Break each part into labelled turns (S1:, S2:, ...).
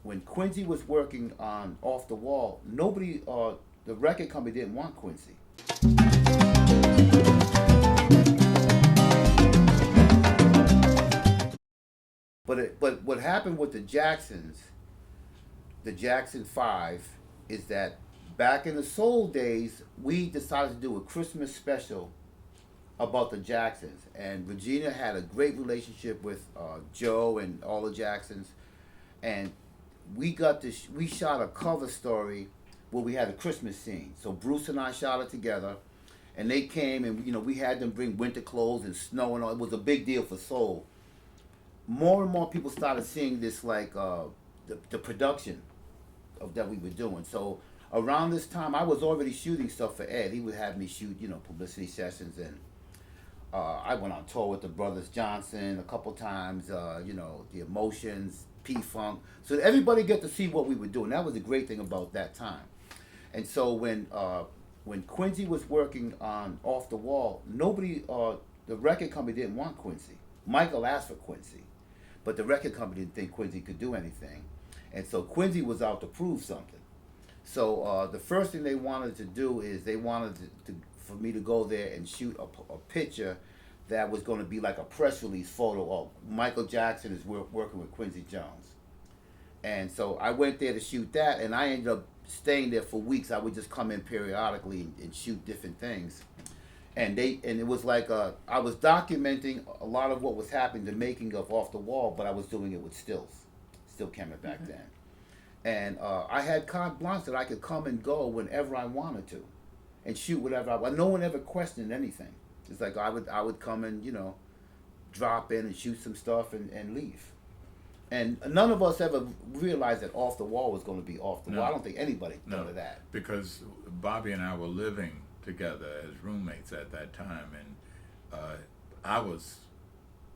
S1: when Quincy was working on Off the Wall, nobody, the record company didn't want Quincy. But what happened with the Jackson Five, is that back in the soul days, we decided to do a Christmas special about the Jacksons, and Regina had a great relationship with Joe and all the Jacksons, and we shot a cover story where we had a Christmas scene. So Bruce and I shot it together, and they came, and we had them bring winter clothes and snow and all. It was a big deal for soul. More and more people started seeing this, like the production of that we were doing. So around this time, I was already shooting stuff for Ed. He would have me shoot, publicity sessions, and I went on tour with the Brothers Johnson a couple times. The Emotions, P-Funk. So everybody get to see what we were doing. That was the great thing about that time. And so when Quincy was working on Off the Wall, nobody, the record company didn't want Quincy. Michael asked for Quincy, but the record company didn't think Quincy could do anything. And so Quincy was out to prove something. So the first thing they wanted to do is they wanted for me to go there and shoot a picture that was going to be like a press release photo of Michael Jackson is working with Quincy Jones. And so I went there to shoot that, and I ended up staying there for weeks. I would just come in periodically and shoot different things. And it was like I was documenting a lot of what was happening, the making of Off the Wall, but I was doing it with still camera back then. And I had carte blanche that I could come and go whenever I wanted to, and shoot whatever I want. No one ever questioned anything. It's like I would come and drop in and shoot some stuff and leave. And none of us ever realized that Off the Wall was going to be Off the Wall. I don't think anybody thought of that.
S2: Because Bobby and I were living together as roommates at that time, and I was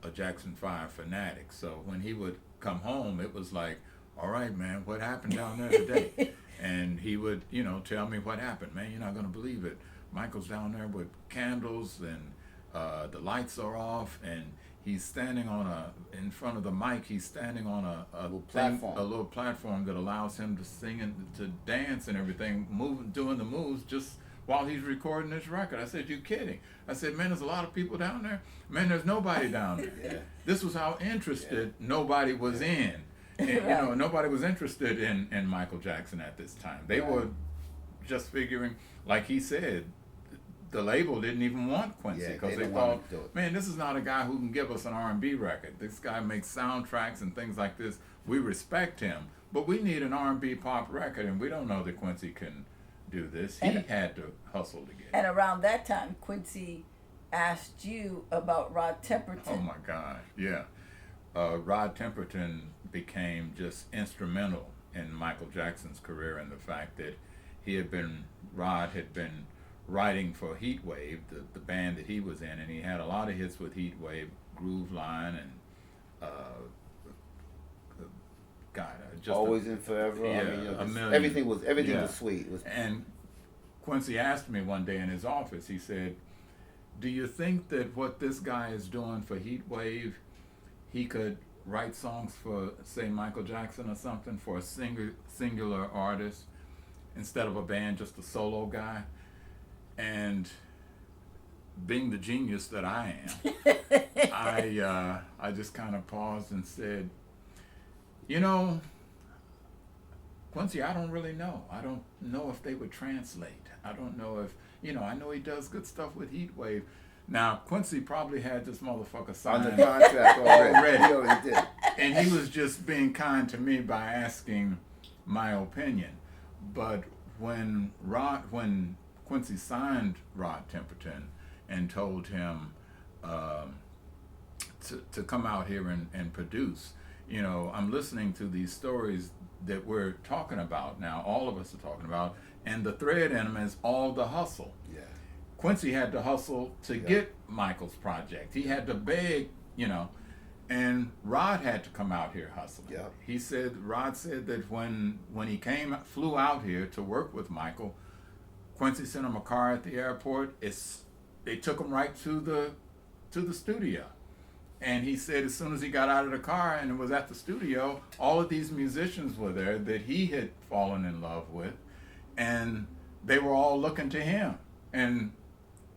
S2: a Jackson 5 fanatic. So when he would come home, it was like, all right, man, what happened down there today? And he would, tell me what happened. Man, you're not going to believe it. Michael's down there with candles, and the lights are off, and he's standing in front of the mic. He's standing on a little platform that allows him to sing and to dance and everything, doing the moves just while he's recording this record. I said, you kidding? I said, man, there's a lot of people down there. Man, there's nobody down there. Yeah. This was how interested nobody was in. And, nobody was interested in Michael Jackson at this time. They were just figuring, like he said, the label didn't even want Quincy because they thought, man, this is not a guy who can give us an R&B record. This guy makes soundtracks and things like this. We respect him, but we need an R&B pop record, and we don't know that Quincy can do this. He had to hustle to get it.
S3: And around that time, Quincy asked you about Rod Temperton.
S2: Oh my God, yeah. Rod Temperton became just instrumental in Michael Jackson's career, and the fact that Rod had been writing for Heatwave, the band that he was in, and he had a lot of hits with Heatwave, Groove Line, and just
S1: Always and Forever.
S2: Yeah,
S1: a million. Everything was sweet.
S2: And Quincy asked me one day in his office, he said, do you think that what this guy is doing for Heatwave, he could write songs for, say, Michael Jackson or something, for a singular artist, instead of a band, just a solo guy? And being the genius that I am, I just kind of paused and said, Quincy, I don't really know. I don't know if they would translate. I don't know if, I know he does good stuff with Heatwave. Now, Quincy probably had this motherfucker signed
S1: on the contract already.
S2: He already did. And he was just being kind to me by asking my opinion. But when Quincy signed Rod Temperton and told him to come out here and produce, I'm listening to these stories that we're talking about now, all of us are talking about, and the thread in them is all the hustle.
S1: Yeah.
S2: Quincy had to hustle to get Michael's project. He had to beg, and Rod had to come out here hustling.
S1: Yeah.
S2: Rod said that when he flew out here to work with Michael, Quincy sent him a car at the airport. They took him right to the studio, And he said as soon as he got out of the car and was at the studio, all of these musicians were there that he had fallen in love with, and they were all looking to him. And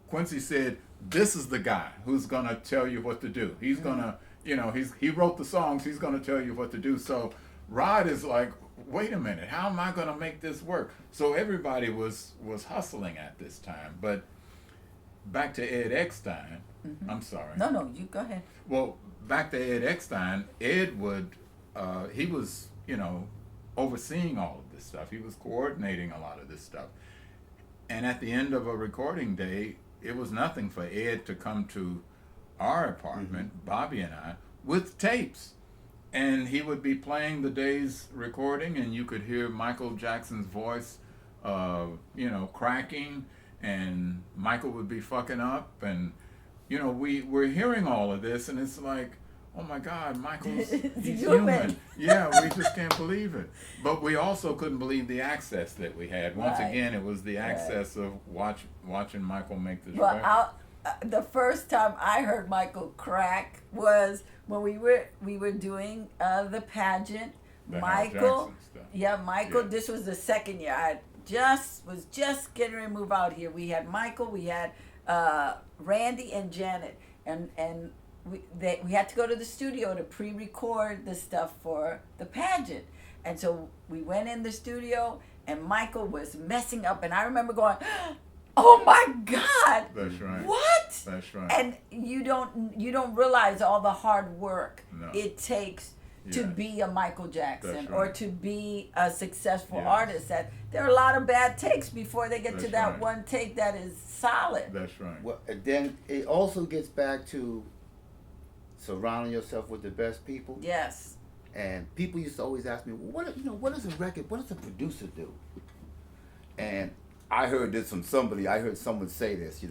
S2: Quincy said, "This is the guy who's gonna tell you what to do. He's gonna, he wrote the songs. He's gonna tell you what to do." So Rod is like, "Wait a minute, how am I gonna make this work?" So everybody was hustling at this time. But back to Ed Eckstein. I'm sorry.
S3: No, you go ahead.
S2: Well, back to Ed Eckstein. Ed would, he was, overseeing all of this stuff. He was coordinating a lot of this stuff. And at the end of a recording day, it was nothing for Ed to come to our apartment, Bobby and I, with tapes. And he would be playing the day's recording, and you could hear Michael Jackson's voice, cracking, and Michael would be fucking up. And, we're hearing all of this, and it's like, oh my God, he's human. Yeah, we just can't believe it. But we also couldn't believe the access that we had. Once again, it was the access of watching Michael make this record.
S3: The first time I heard Michael crack was when we were doing the pageant.
S2: The
S3: Michael,
S2: Michael.
S3: Yeah. This was the second year. I was just getting ready to move out here. We had Michael, we had Randy and Janet, and we had to go to the studio to pre-record the stuff for the pageant. And so we went in the studio, and Michael was messing up, and I remember going, "Oh my God!"
S2: That's right.
S3: What?
S2: That's right.
S3: And you don't realize all the hard work
S2: No.
S3: it takes to be a Michael Jackson,
S2: That's
S3: or
S2: right.
S3: to be a successful
S2: Yes.
S3: artist. That there are a lot of bad takes before they get to
S2: That's
S3: that
S2: right.
S3: one take that is solid.
S2: That's right.
S1: Well, and then it also gets back to surrounding yourself with the best people.
S3: Yes.
S1: And people used to always ask me, well, what does a record, what does a producer do? And I heard this from somebody. I heard someone say this.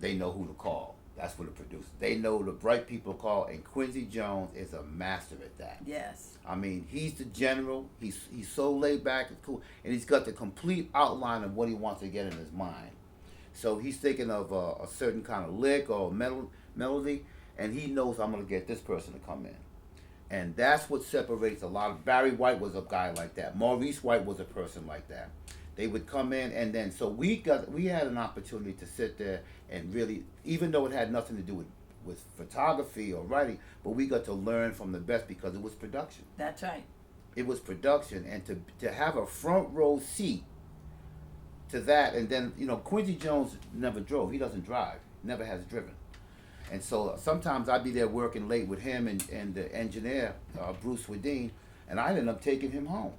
S1: They know who to call. That's what a producer. They know the right people to call, and Quincy Jones is a master at that.
S3: Yes.
S1: I mean, he's the general. He's so laid back and cool, and he's got the complete outline of what he wants to get in his mind. So he's thinking of a certain kind of lick or melody, and he knows I'm going to get this person to come in. And that's what separates a lot of... Barry White was a guy like that. Maurice White was a person like that. They would come in, and then... So we had an opportunity to sit there and really... Even though it had nothing to do with photography or writing, but we got to learn from the best because it was production.
S3: That's right.
S1: It was production, and to have a front row seat to that, and then, Quincy Jones never drove. He doesn't drive. Never has driven. And so sometimes I'd be there working late with him and the engineer, Bruce Wedine, and I'd end up taking him home.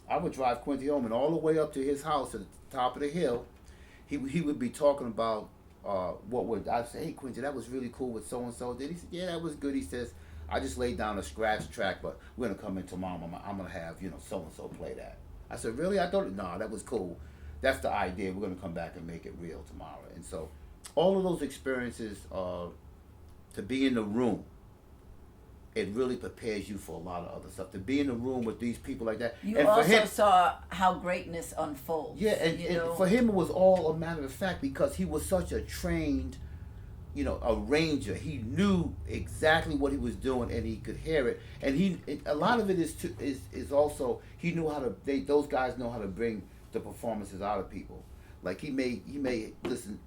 S1: I would drive Quincy home, and all the way up to his house at the top of the hill, he would be talking about I'd say, "Hey, Quincy, that was really cool with so-and-so." He said, "Yeah, that was good." He says, "I just laid down a scratch track, but we're going to come in tomorrow. I'm going to have, so-and-so play that." I said, "Really?" I thought, "No, that was cool. That's the idea. We're going to come back and make it real tomorrow." And so all of those experiences, to be in the room, it really prepares you for a lot of other stuff. To be in the room with these people like that.
S3: You
S1: and
S3: also
S1: for him,
S3: saw how greatness unfolds.
S1: yeah, and for him it was all a matter of fact because he was such a trained, arranger. He knew exactly what he was doing, and he could hear it. And a lot of it is also he knew how to. Those guys know how to bring the performances out of people. Like he may listen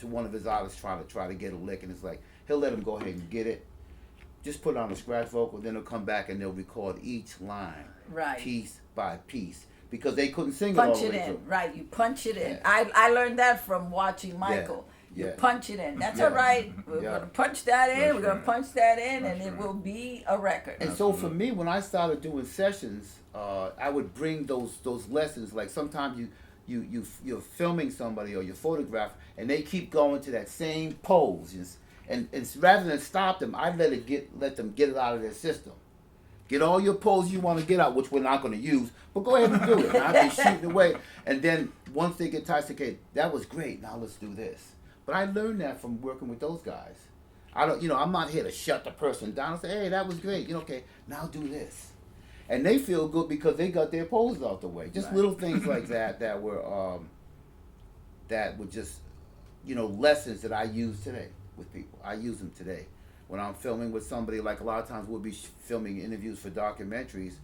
S1: to one of his artists try to get a lick, and it's like he'll let him go ahead and get it. Just put it on a scratch vocal, then they'll come back and they'll record each line,
S3: right,
S1: piece by piece, because they couldn't sing it all the way through.
S3: Punch it in, right? You punch it in.
S1: Yeah.
S3: I learned that from watching Michael.
S1: Yeah.
S3: You punch it in. That's
S1: Yeah.
S3: all right. We're
S1: Yeah.
S3: gonna punch that in.
S2: That's
S3: We're gonna
S2: right.
S3: punch that in,
S2: That's
S3: and it
S2: right.
S3: will be a record.
S1: And so for me, when I started doing sessions, I would bring those lessons. Like sometimes you're filming somebody or you photograph, and they keep going to that same pose. And rather than stop them, I let them get it out of their system. Get all your poses you want to get out, which we're not going to use, but go ahead and do it. And I've been shooting away. And then once they get tired, say, "Okay, that was great. Now let's do this." But I learned that from working with those guys. I'm not here to shut the person down and say, "Hey, that was great. Okay, now do this." And they feel good because they got their poses out the way. Just
S3: Right.
S1: little things like that were just lessons that I use today with people. I use them today when I'm filming with somebody, like a lot of times we'll be filming interviews for documentaries,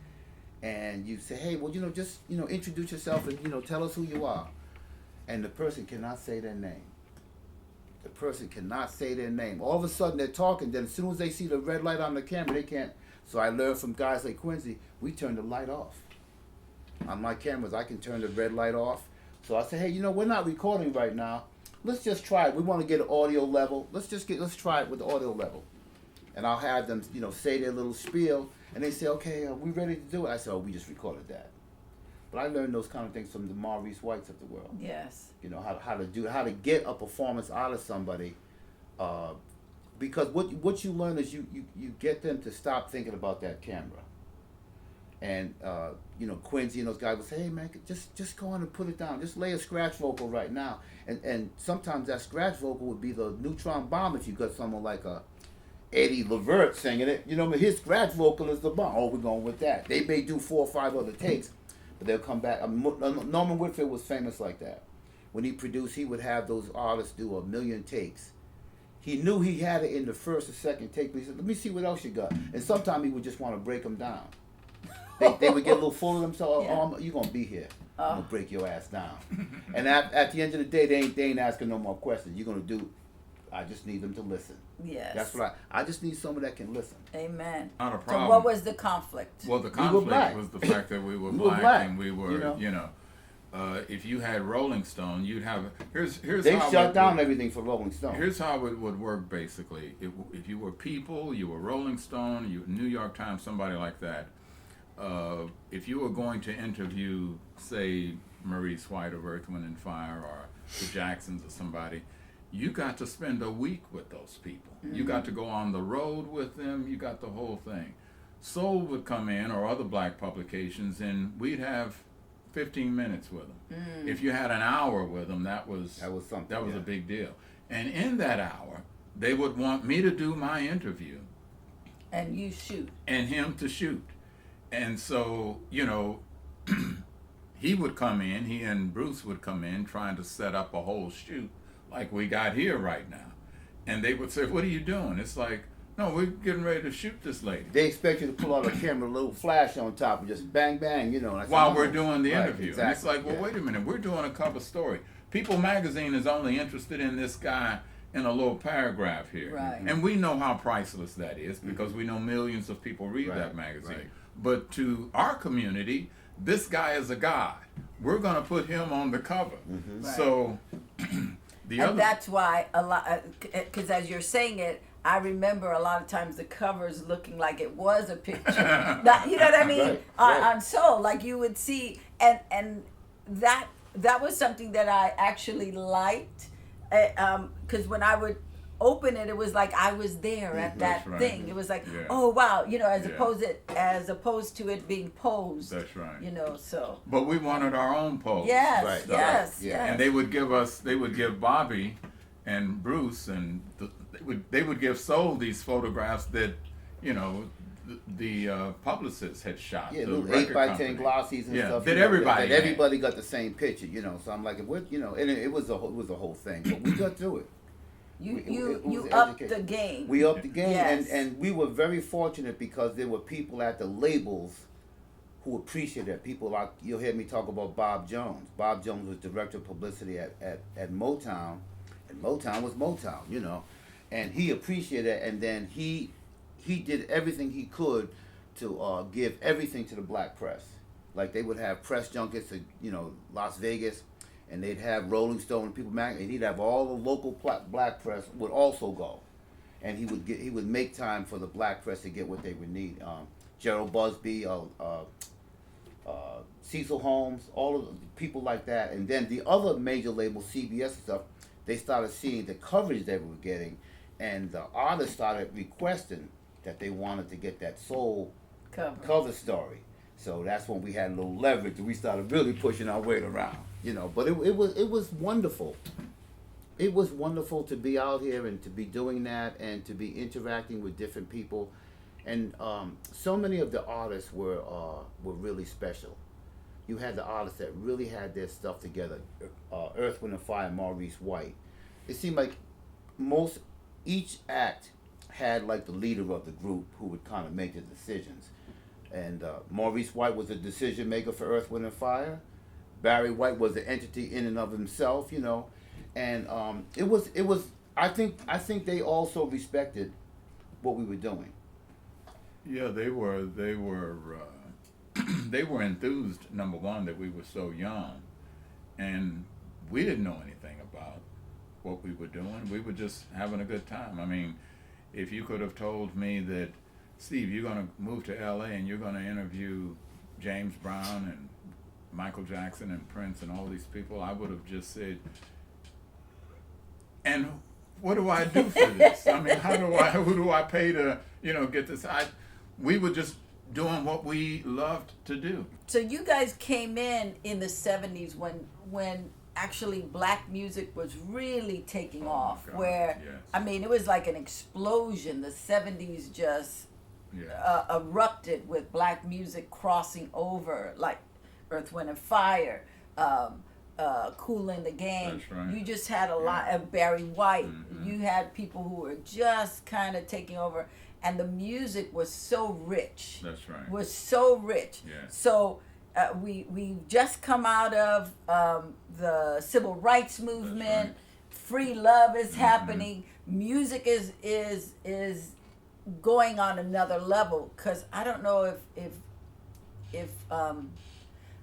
S1: and you say, hey, well, just, introduce yourself and, tell us who you are. And the person cannot say their name. The person cannot say their name. All of a sudden they're talking, then as soon as they see the red light on the camera, they can't. So I learned from guys like Quincy, we turn the light off. On my cameras, I can turn the red light off. So I say, hey, we're not recording right now. Let's just try it. We want to get an audio level. Let's try it with the audio level. And I'll have them, say their little spiel, and they say, okay, are we ready to do it? I say, oh, we just recorded that. But I learned those kind of things from the Maurice Whites of the world.
S3: Yes.
S1: How to get a performance out of somebody, because what you learn is you get them to stop thinking about that camera. And Quincy and those guys would say, hey man, just go on and put it down. Just lay a scratch vocal right now. And sometimes that scratch vocal would be the neutron bomb if you got someone like a Eddie Levert singing it. His scratch vocal is the bomb. Oh, we're going with that. They may do 4 or 5 other takes, but they'll come back. Norman Whitfield was famous like that. When he produced, he would have those artists do 1,000,000 takes. He knew he had it in the first or second take, but he said, let me see what else you got. And sometimes he would just want to break them down. They would get a little full of themselves.
S3: Yeah.
S1: Oh, you're going to be here. I'm going to break your ass down. And at the end of the day, they ain't asking no more questions. You're going to do, I just need them to listen.
S3: Yes.
S1: That's what I just need someone that can listen.
S3: Amen.
S2: Not a problem.
S3: So what was the conflict?
S2: Well, the
S1: We were
S2: conflict
S1: black.
S2: was the fact that we were
S1: We were
S2: black,
S1: black,
S2: and we were, if you had Rolling Stone, you'd have, here's
S1: They
S2: how
S1: shut
S2: it
S1: down
S2: would,
S1: everything for Rolling Stone.
S2: Here's how it would work basically. If you were People, you were Rolling Stone, you New York Times, somebody like that. If you were going to interview, say, Maurice White of Earth, Wind and Fire, or the Jacksons or somebody, you got to spend a week with those people. Mm-hmm. You got to go on the road with them. You got the whole thing. Soul would come in, or other black publications, and we'd have 15 minutes with them. Mm. If you had an hour with them, that was something. That was a big deal. And in that hour, they would want me to do my interview,
S3: and you shoot,
S2: and him to shoot. And so, he would come in, he and Bruce would come in trying to set up a whole shoot like we got here right now. And they would say, what are you doing? It's like, no, we're getting ready to shoot this lady.
S1: They expect you to pull out a camera, a little flash on top, and just bang, bang,
S2: While we're doing the interview.
S1: Exactly.
S2: And it's like, well, wait a minute, we're doing a cover story. People magazine is only interested in this guy in a little paragraph here.
S3: Right.
S2: And we know how priceless that is because we know millions of people read that magazine. Right. But to our community, this guy is a god. We're going to put him on the cover. Mm-hmm. Right. So
S3: that's why a lot, because as you're saying it, I remember a lot of times the covers looking like it was a picture. You know what I mean?
S1: Right.
S3: On Soul, like you would see, and that was something that I actually liked, because when I would open it, it was like I was there at that thing. It was like, oh wow, as opposed to it being posed.
S2: That's right.
S3: So.
S2: But we wanted our own pose.
S3: Yes,
S1: right.
S3: yes,
S1: Yeah.
S3: yes.
S2: And they would give Bobby and Bruce, and they would give Soul these photographs that, the publicists had shot.
S1: Yeah,
S2: the
S1: little
S2: record
S1: 8x10
S2: company.
S1: glossies and stuff.
S2: That everybody.
S1: That everybody got the same picture. So I'm like, what? And it was a whole thing, but we got through it.
S3: You upped the game.
S1: We upped the game,
S3: yes.
S1: and we were very fortunate because there were people at the labels who appreciated it. People like, you'll hear me talk about Bob Jones. Bob Jones was director of publicity at Motown, and Motown was Motown, and he appreciated it, and then he did everything he could to give everything to the black press. Like they would have press junkets to, Las Vegas, and they'd have Rolling Stone and People magazine, and he'd have all the local black press would also go, and he would make time for the black press to get what they would need. Gerald Busby, Cecil Holmes, all of the people like that, and then the other major labels, CBS and stuff, they started seeing the coverage they were getting, and the artists started requesting that they wanted to get that soul cover story. So that's when we had a little leverage, and we started really pushing our weight around. But it was wonderful. It was wonderful to be out here and to be doing that and to be interacting with different people, and so many of the artists were really special. You had the artists that really had their stuff together. Earth, Wind and Fire, Maurice White. It seemed like each act had like the leader of the group who would kind of make the decisions. And Maurice White was a decision maker for Earth, Wind and Fire. Barry White was an entity in and of himself, you know, and it was. I think they also respected what we were doing.
S2: Yeah, they were they were enthused. Number one, that we were so young, and we didn't know anything about what we were doing. We were just having a good time. I mean, if you could have told me that, Steve, you're going to move to LA and you're going to interview James Brown and Michael Jackson and Prince and all these people, I would have just said, and what do I do for this? I mean, who do I pay to, get this? We were just doing what we loved to do.
S3: So you guys came in the 70s when actually black music was really taking off,
S2: God,
S3: where,
S2: yes.
S3: I mean, it was like an explosion. The 70s just erupted with black music crossing over, like Earth, Wind and Fire, Kool and the Gang.
S2: That's right.
S3: You just had a lot of Barry White.
S2: Mm-hmm.
S3: You had people who were just kind of taking over, and the music was so rich.
S2: That's right.
S3: Was so rich.
S2: Yes.
S3: So we've just come out of the civil rights movement.
S2: Right.
S3: Free love is happening. Music is going on another level, because I don't know if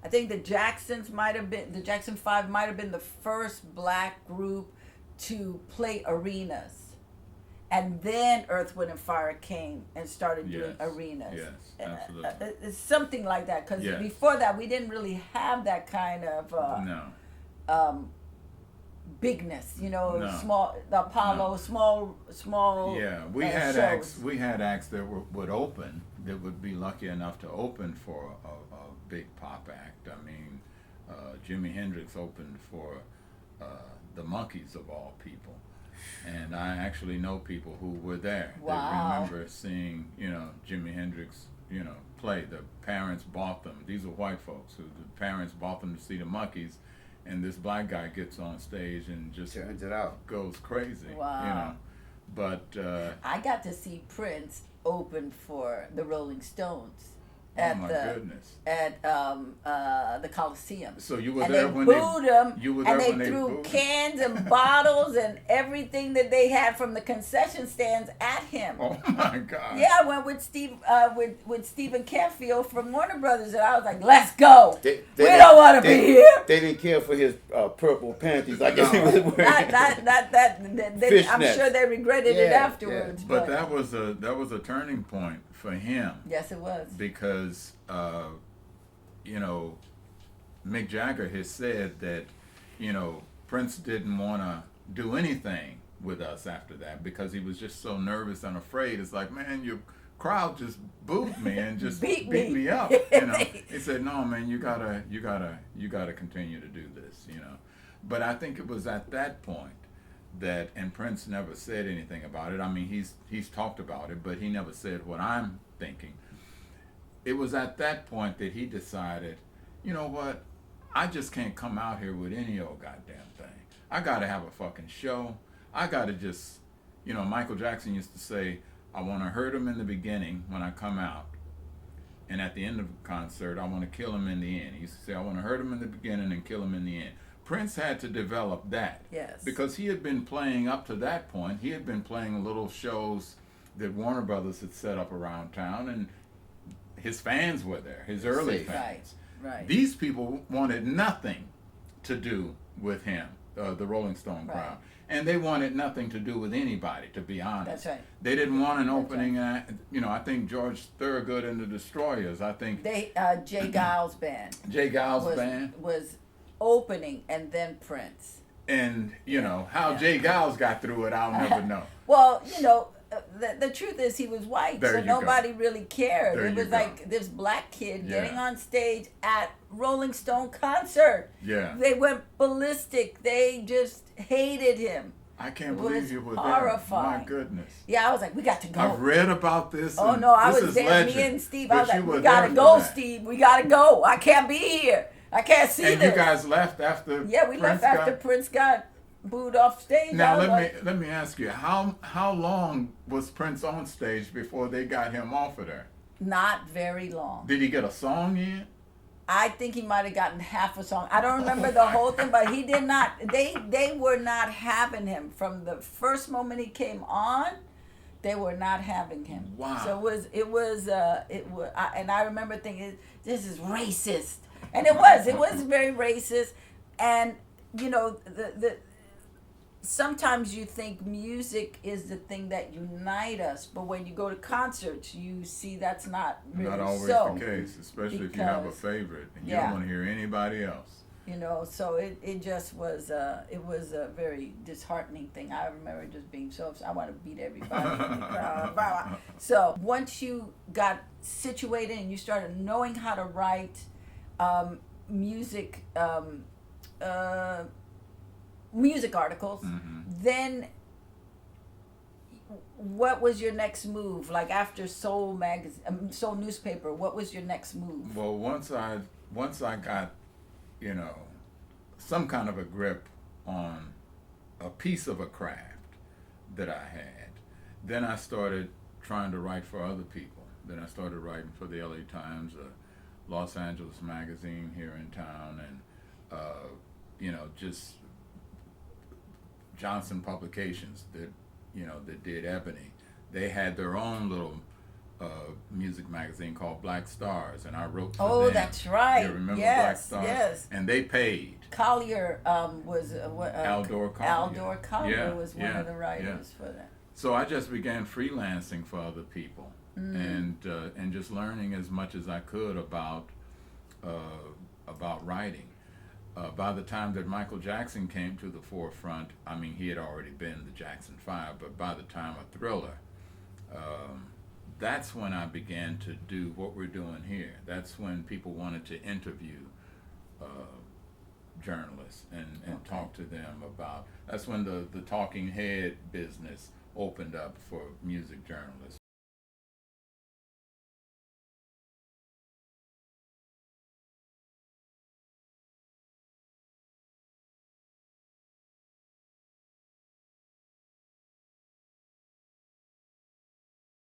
S3: I think the Jackson 5 might have been the first black group to play arenas. And then Earth, Wind and Fire came and started doing arenas.
S2: Yes, absolutely.
S3: It's something like that, because before that we didn't really have that kind of bigness, small, the Apollo, small.
S2: Yeah, we had
S3: shows.
S2: acts that would open, that would be lucky enough to open for a big pop act. I mean, Jimi Hendrix opened for the Monkees of all people. And I actually know people who were there that remember seeing, Jimi Hendrix, play. The parents bought them. These were white folks who the parents bought them to see the Monkees, and this black guy gets on stage and just
S1: turns it out,
S2: goes crazy.
S3: Wow.
S2: But
S3: I got to see Prince open for the Rolling Stones
S2: oh my goodness.
S3: At the Coliseum.
S2: So you were
S3: and
S2: there
S3: they
S2: when
S3: booed him,
S2: you were there
S3: and they
S2: when
S3: threw
S2: booed
S3: cans and bottles and everything that they had from the concession stands at him.
S2: Oh my God!
S3: Yeah, I went with Stephen Canfield from Warner Brothers, and I was like, "Let's go. We don't want to be here."
S1: They didn't care for his purple panties. I guess he was wearing.
S3: I'm sure they regretted it afterwards.
S2: Yeah. But that was a turning point for him.
S3: Yes, it was.
S2: Because Mick Jagger has said that Prince didn't want to do anything with us after that because he was just so nervous and afraid. It's like, man, your crowd just booed me and just beat me up. He said, no, man, you gotta continue to do this. But I think it was at that point that, and Prince never said anything about it. I mean, he's talked about it, but he never said what I'm thinking. It was at that point that he decided, you know what, I just can't come out here with any old goddamn thing. I gotta have a fucking show. I gotta just, Michael Jackson used to say, I want to hurt him in the beginning when I come out, and at the end of the concert, I want to kill him in the end. He used to say, I want to hurt him in the beginning and kill him in the end. Prince had to develop that.
S3: Yes.
S2: Because he had been playing up to that point. He had been playing little shows that Warner Brothers had set up around town, and his fans were there, his early fans.
S3: Right.
S2: These people wanted nothing to do with him, the Rolling Stone crowd. And they wanted nothing to do with anybody, to be honest.
S3: That's right.
S2: They didn't want an opening act. I think George Thorogood and the Destroyers,
S3: Jay Giles' band.
S2: Jay Giles' band
S3: was opening, and then Prince.
S2: And, how Jay Giles got through it, I'll never know.
S3: Well, the truth is he was white, so nobody really cared. It was like this black kid getting on stage at Rolling Stone concert.
S2: Yeah.
S3: They went ballistic. They just hated him.
S2: I can't believe you were
S3: horrifying.
S2: there. My goodness.
S3: Yeah, I was like, we got to go.
S2: I've read about this.
S3: Oh, no, I was there.
S2: Legend.
S3: Me and Steve, I was like, we got to
S2: go,
S3: go, Steve. We got to go. I can't be here. I can't see this.
S2: And you guys left after
S3: Yeah, we left after Prince got booed off stage.
S2: Now
S3: I was
S2: let me ask you, how long was Prince on stage before they got him off of there?
S3: not very long.
S2: Did he get a song in?
S3: I think he might have gotten half a song. I don't remember the whole thing, but he did not. They were not having him from the first moment he came on. They were not having him.
S2: Wow.
S3: So it was and I remember thinking, this is racist, and it was very racist, and you know the sometimes you think music is the thing that unite us, but when you go to concerts, you see that's not really
S2: Not always
S3: so.
S2: the case, especially if you have a
S3: Because-
S2: favorite and you
S3: yeah.
S2: don't want to hear anybody else.
S3: You know, so it just was it was a very disheartening thing. I remember just being so upset. I want to beat everybody in the crowd. So once you got situated and you started knowing how to write music music articles, then what was your next move? Like after Soul magazine, Soul newspaper, what was your next move?
S2: Well, once I got, you know, some kind of a grip on a piece of a craft that I had, then I started trying to write for other people. Then I started writing for the LA Times, a Los Angeles magazine here in town, and you know, just Johnson Publications that, you know, that did Ebony. They had their own little music magazine called Black Stars, and I wrote for them.
S3: Oh, that's right.
S2: You remember
S3: Yes,
S2: Black Stars?
S3: yes.
S2: And they paid.
S3: Collier was
S2: Aldor Collier.
S3: Aldor Collier
S2: Yeah,
S3: was one
S2: yeah,
S3: of the writers
S2: yeah.
S3: for that.
S2: So I just began freelancing for other people, and just learning as much as I could about writing. By the time that Michael Jackson came to the forefront, I mean, he had already been the Jackson 5, but by the time of Thriller, that's when I began to do what we're doing here. That's when people wanted to interview journalists and talk to them about, that's when the talking head business opened up for music journalists.